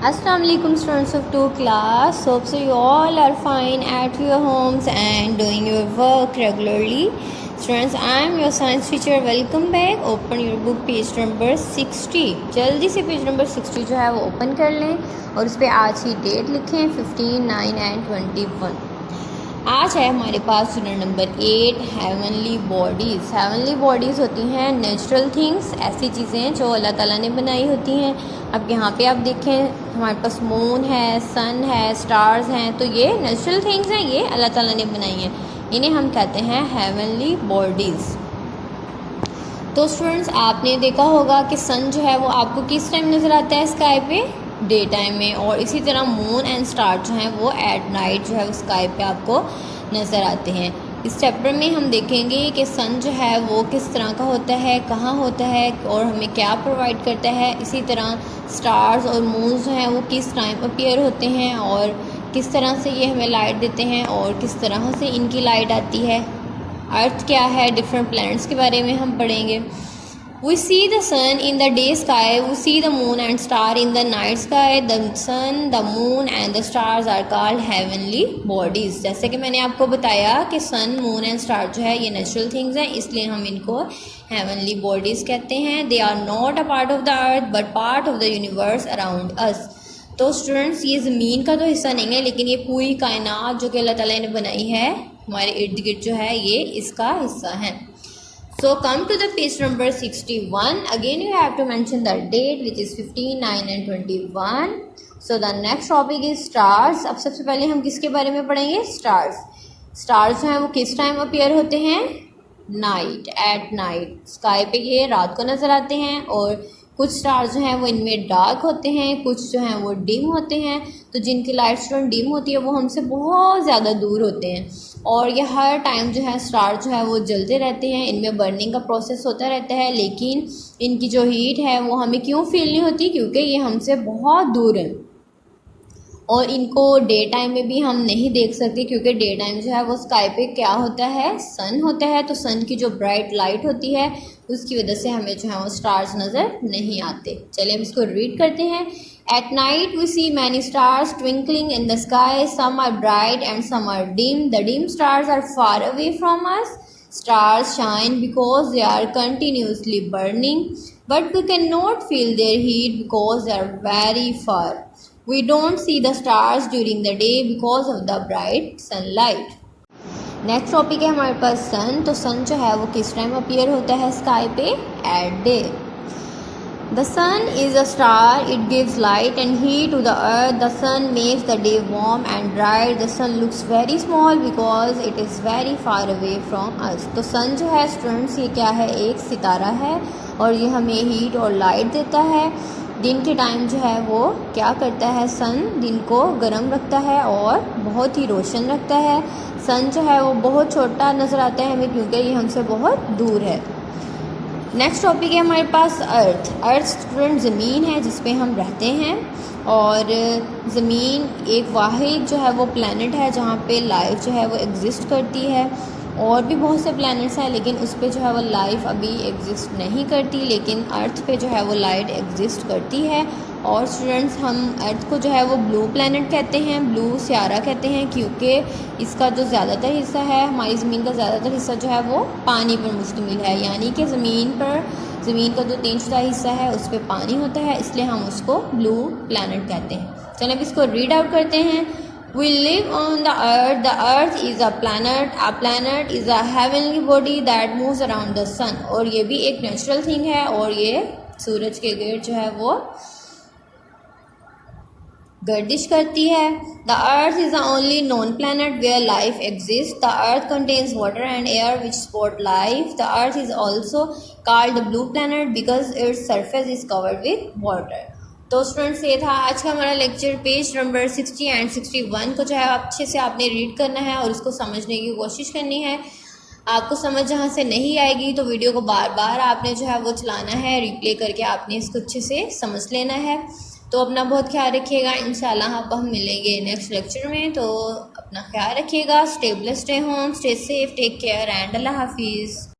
Assalamualaikum students of 2 class. Hope so you all are fine at your homes and doing your work regularly. Students, I am your science teacher. Welcome back. Open your book page number 60. जल्दी से page number 60 जो है वो open कर लें और उस पर आज की डेट लिखें 15, 9 एंड 21। आज है हमारे पास unit number 8 heavenly bodies. Heavenly bodies होती हैं नेचुरल थिंग्स, ऐसी चीज़ें जो अल्लाह ताला ने बनाई होती हैं। अब यहाँ पे आप देखें हमारे पास मून है, सन है, स्टार्स हैं, तो ये नेचुरल थिंग्स हैं, ये अल्लाह ताला ने बनाई हैं। इन्हें हम कहते हैं हेवनली बॉडीज़। तो स्टूडेंट्स, आपने देखा होगा कि सन जो है वो आपको किस टाइम नज़र आता है स्काई पे? डे टाइम में, और इसी तरह मून एंड स्टार जो हैं वो एट नाइट जो है स्काई पे आपको नज़र आते हैं। इस चैप्टर में हम देखेंगे कि सन जो है वो किस तरह का होता है, कहाँ होता है और हमें क्या प्रोवाइड करता है। इसी तरह स्टार्स और मून जो हैं वो किस टाइम अपीयर होते हैं और किस तरह से ये हमें लाइट देते हैं और किस तरह से इनकी लाइट आती है। अर्थ क्या है, डिफरेंट प्लैनेट्स के बारे में हम पढ़ेंगे। We see the sun in the day sky, we see the moon and star in the night sky. The sun, the moon and the stars are called heavenly bodies. जैसे कि मैंने आपको बताया कि सन, मून एंड स्टार जो है ये natural things हैं, इसलिए हम इनको heavenly bodies कहते हैं। They are not a part of the earth but part of the universe around us. तो स्टूडेंट्स, ये ज़मीन का तो हिस्सा नहीं है, लेकिन ये पूरी कायनात जो कि अल्लाह ताला ने बनाई है हमारे इर्द गिर्द जो है ये इसका हिस्सा है। So come to the page number 61. Again you have to mention the date, which is 15, 9 and 21. So the next topic is stars. अब सबसे पहले हम किसके बारे में पढ़ेंगे? स्टार्स। स्टार्स जो हैं वो किस टाइम अपीयर होते हैं? Night, at night. स्काई पे ये रात को नज़र आते हैं और कुछ स्टार्स जो हैं वो इनमें डार्क होते हैं, कुछ जो हैं वो डिम होते हैं। तो जिनकी लाइट स्टोन डिम होती है वो हमसे बहुत ज़्यादा दूर होते हैं और ये हर टाइम जो है स्टार जो है वो जलते रहते हैं। इनमें बर्निंग का प्रोसेस होता रहता है, लेकिन इनकी जो हीट है वो हमें क्यों फील नहीं होती? क्योंकि ये हमसे बहुत दूर है और इनको डे टाइम में भी हम नहीं देख सकते, क्योंकि डे टाइम जो है वो स्काई पे क्या होता है? सन होता है। तो सन की जो ब्राइट लाइट होती है उसकी वजह से हमें जो है वो स्टार्स नज़र नहीं आते। चलिए हम इसको रीड करते हैं। At night we see many stars twinkling in the sky. Some are bright and some are dim. The dim stars are far away from us. Stars shine because they are continuously burning, but we cannot feel their heat because they are very far. We don't see the stars during the day because of the bright sunlight. Next topic है हमारे पास सन। तो सन जो है वो किस time appear होता है sky पे? At day. The sun is a star. It gives light and heat to the earth. The sun makes the day warm and bright. The sun looks very small because it is very far away from us. तो सन जो है students ये क्या है? एक सितारा है और ये हमें हीट और लाइट देता है। दिन के टाइम जो है वो क्या करता है? सन दिन को गर्म रखता है और बहुत ही रोशन रखता है। सन जो है वो बहुत छोटा नज़र आता है हमें, क्योंकि ये हमसे बहुत दूर है। नेक्स्ट टॉपिक है हमारे पास अर्थ। अर्थ स्टूडेंट ज़मीन है जिस पे हम रहते हैं और ज़मीन एक वाहिद जो है वो प्लैनेट है जहाँ पे लाइफ जो है वो एग्जिस्ट करती है। और भी बहुत से प्लैनेट्स हैं लेकिन उस पे जो है वो लाइफ अभी एग्जिस्ट नहीं करती, लेकिन अर्थ पे जो है वो लाइट एग्जिस्ट करती है। और स्टूडेंट्स, हम अर्थ को जो है वो ब्लू प्लैनेट कहते हैं, ब्लू सियारा कहते हैं, क्योंकि इसका जो ज़्यादातर हिस्सा है, हमारी ज़मीन का ज़्यादातर हिस्सा जो है वो पानी पर मुश्तमिल है। यानी कि ज़मीन का जो 3/4 हिस्सा है उस पर पानी होता है, इसलिए हम उसको ब्लू प्लैनेट कहते हैं। चलिए अब इसको रीड आउट करते हैं। We live on the earth. The earth is a planet. A planet is a heavenly body that moves around the sun. और ये भी एक नेचुरल थिंग है और ये सूरज के गिर्द जो है वो गर्दिश करती है। The earth is the only known planet where life exists. The earth contains water and air which support life. The earth is also called the blue planet because its surface is covered with water. तो students, ये था आज का हमारा lecture. Page number 60 and 61 को जो है अच्छे से आपने रीड करना है और इसको समझने की कोशिश करनी है। आपको समझ जहाँ से नहीं आएगी तो वीडियो को बार बार आपने जो है वो चलाना है, रिप्ले करके आपने इसको अच्छे से समझ लेना है। तो अपना बहुत ख्याल रखिएगा। इंशाल्लाह अब हम मिलेंगे नेक्स्ट लेक्चर में। तो अपना ख्याल रखिएगा। Stay blessed, stay home, stay safe, take care and अल्लाह हाफिज़।